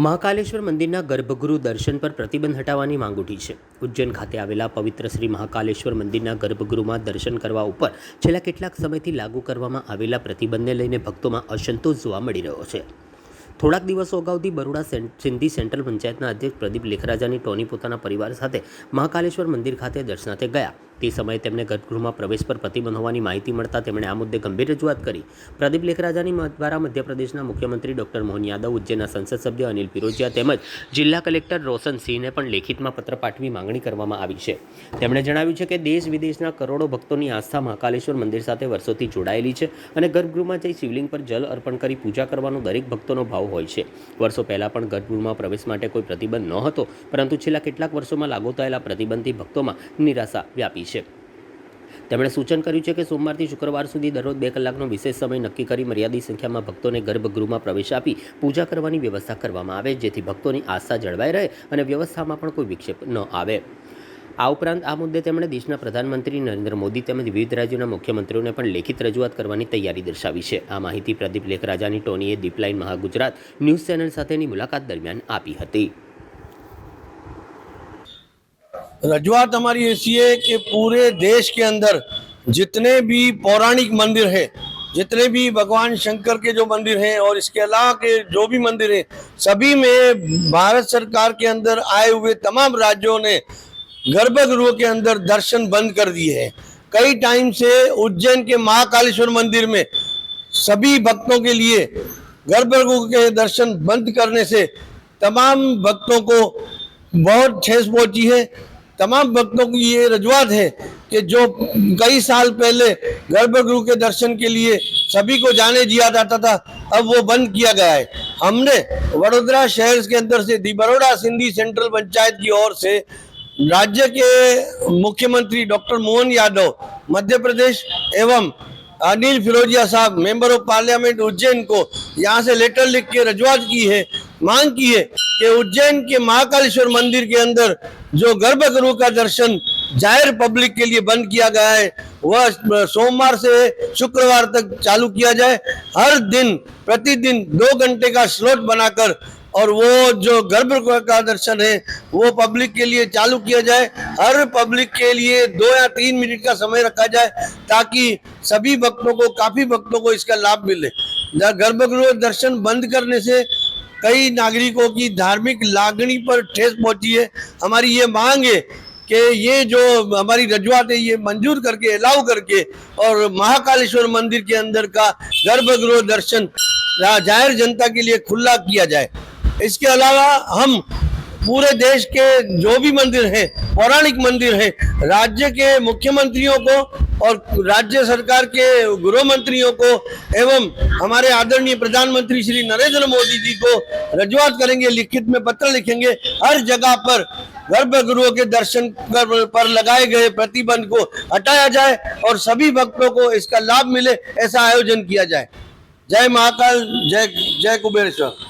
મહાકાલેશ્વર મંદિરના ગર્ભગૃહ દર્શન પર પ્રતિબંધ હટાવવાની માંગ ઉઠી છે। ઉજ્જૈન ખાતે આવેલા પવિત્ર શ્રી મહાકાલેશ્વર મંદિરના ગર્ભગૃહમાં દર્શન કરવા ઉપર છેલ્લા કેટલાક સમયથી લાગુ કરવામાં આવેલા પ્રતિબંધને લઈને ભક્તોમાં અસંતોષ જોવા મળી રહ્યો છે। થોડાક દિવસો અગાઉથી બરોડા સિંધી સેન્ટ્રલ પંચાયતના અધ્યક્ષ પ્રદીપ લેખરાજાની ટોની પોતાના પરિવાર સાથે મહાકાલેશ્વર મંદિર ખાતે દર્શનાર્થે ગયા। તે સમયે તેમને ગર્ભગૃહમાં પ્રવેશ પર પ્રતિબંધ હોવાની માહિતી મળતા તેમણે આ મુદ્દે ગંભીર રજૂઆત કરી। પ્રદીપ લેખરાજાની દ્વારા મધ્યપ્રદેશના મુખ્યમંત્રી ડોક્ટર મોહન યાદવ, ઉજ્જૈનના સંસદ સભ્ય અનિલ પિરોજિયા તેમજ જિલ્લા કલેક્ટર રોશન સિંહને પણ લેખિતમાં પત્ર પાઠવી માંગણી કરવામાં આવી છે। તેમણે જણાવ્યું છે કે દેશ વિદેશના કરોડો ભક્તોની આસ્થા મહાકાલેશ્વર મંદિર સાથે વર્ષોથી જોડાયેલી છે અને ગર્ભગૃહમાં જઈ શિવલિંગ પર જલ અર્પણ કરી પૂજા કરવાનો દરેક ભક્તોનો ભાવ હોય છે। વર્ષો પહેલાં પણ ગર્ભગૃહમાં પ્રવેશ માટે કોઈ પ્રતિબંધ ન હતો, પરંતુ છેલ્લા કેટલાક વર્ષોમાં લાગુ થયેલા પ્રતિબંધથી ભક્તોમાં નિરાશા વ્યાપી છે। તેમણે સૂચન કર્યું છે કે સોમવારથી શુક્રવાર સુધી દરરોજ 2 કલાકનો વિશેષ સમય નક્કી કરી મર્યાદિત સંખ્યામાં ભક્તોને ગર્ભગૃહમાં પ્રવેશ આપી પૂજા કરવાની વ્યવસ્થા કરવામાં આવે, જેથી ભક્તોની આસ્થા જળવાઈ રહે અને વ્યવસ્થામાં પણ કોઈ વિક્ષેપ ન આવે। આ ઉપરાંત આ મુદ્દે તેમણે દેશના પ્રધાનમંત્રી નરેન્દ્ર મોદી તેમજ વિવિધ રાજ્યોના મુખ્યમંત્રીઓને પણ લેખિત રજૂઆત કરવાની તૈયારી દર્શાવી છે। આ માહિતી પ્રદીપ લેખરાજાની ટોનીએ દીપલાઇન મહાગુજરાત ન્યૂઝ ચેનલ સાથેની મુલાકાત દરમિયાન આપી હતી। रजूआत हमारी ऐसी है कि पूरे देश के अंदर जितने भी पौराणिक मंदिर हैं, जितने भी भगवान शंकर के जो मंदिर हैं और इसके अलावा के जो भी मंदिर हैं, सभी में भारत सरकार के अंदर आए हुए तमाम राज्यों ने गर्भगृह के अंदर दर्शन बंद कर दिए हैं। कई टाइम से उज्जैन के महाकालेश्वर मंदिर में सभी भक्तों के लिए गर्भगृह के दर्शन बंद करने से तमाम भक्तों को बहुत ठेस पहुंची है। तमाम भक्तों की ये रजूआत है कि जो कई साल पहले गर्भगृह के दर्शन के लिए सभी को जाने दिया जाता था, अब वो बंद किया गया है। हमने वडोदरा शहर के अंदर से दी बरोड़ा सिंधी सेंट्रल पंचायत की ओर से राज्य के मुख्यमंत्री डॉक्टर मोहन यादव, मध्य प्रदेश एवं अनिल फिरोजिया साहब, मेंबर ऑफ पार्लियामेंट उज्जैन को यहाँ से लेटर लिख के रजूआत की है, मांग की है कि उज्जैन के महाकालेश्वर मंदिर के अंदर जो गर्भगृह का दर्शन जाहिर पब्लिक के लिए बंद किया गया है, वह सोमवार से शुक्रवार तक चालू किया जाए। हर दिन प्रतिदिन 2 घंटे का स्लॉट बनाकर और वो जो गर्भगृह का दर्शन है वो पब्लिक के लिए चालू किया जाए। हर पब्लिक के लिए 2 या 3 मिनट का समय रखा जाए ताकि सभी भक्तों को, काफ़ी भक्तों को इसका लाभ मिले। गर्भगृह दर्शन बंद करने से कई नागरिकों की धार्मिक लागणी पर ठेस पहुंची है। हमारी ये मांग है कि ये जो हमारी रजूआत है ये मंजूर करके, अलाउ करके और महाकालेश्वर मंदिर के अंदर का गर्भगृह दर्शन जाहिर जनता के लिए खुला किया जाए। इसके अलावा हम पूरे देश के जो भी मंदिर हैं, पौराणिक मंदिर हैं, राज्य के मुख्यमंत्रियों को और राज्य सरकार के गृह मंत्रियों को एवं हमारे आदरणीय प्रधानमंत्री श्री नरेंद्र मोदी जी को रजूआत करेंगे, लिखित में पत्र लिखेंगे। हर जगह पर गर्भगृह के दर्शन पर लगाए गए प्रतिबंध को हटाया जाए और सभी भक्तों को इसका लाभ मिले, ऐसा आयोजन किया जाए। जय महाकाल, जय जय कुबेरेश्वर।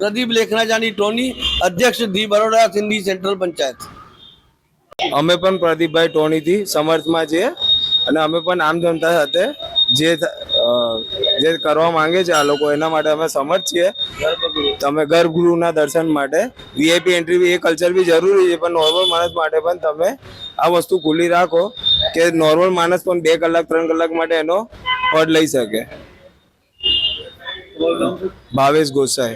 प्रदीप लेखराजानी टोनी, अध्यक्ष दी बरोड़ा सिंधी सेंट्रल पंचायत। અમે પણ પ્રદીપભાઈ ટોણીથી સમર્થમાં છીએ અને અમે પણ આમ જનતા સાથે જે કરવા માંગે છે આ લોકો એના માટે અમે સમર્થ છીએ। તમે ગર્ભગૃહના દર્શન માટે વીઆઈપી એન્ટ્રી બી એ કલ્ચર બી જરૂરી છે, પણ નોર્મલ માણસ માટે પણ તમે આ વસ્તુ ખુલ્લી રાખો કે નોર્મલ માણસ પણ 2 કલાક 3 કલાક માટે એનો પડ લઈ શકે। ભાવેશ ગોસાઈ।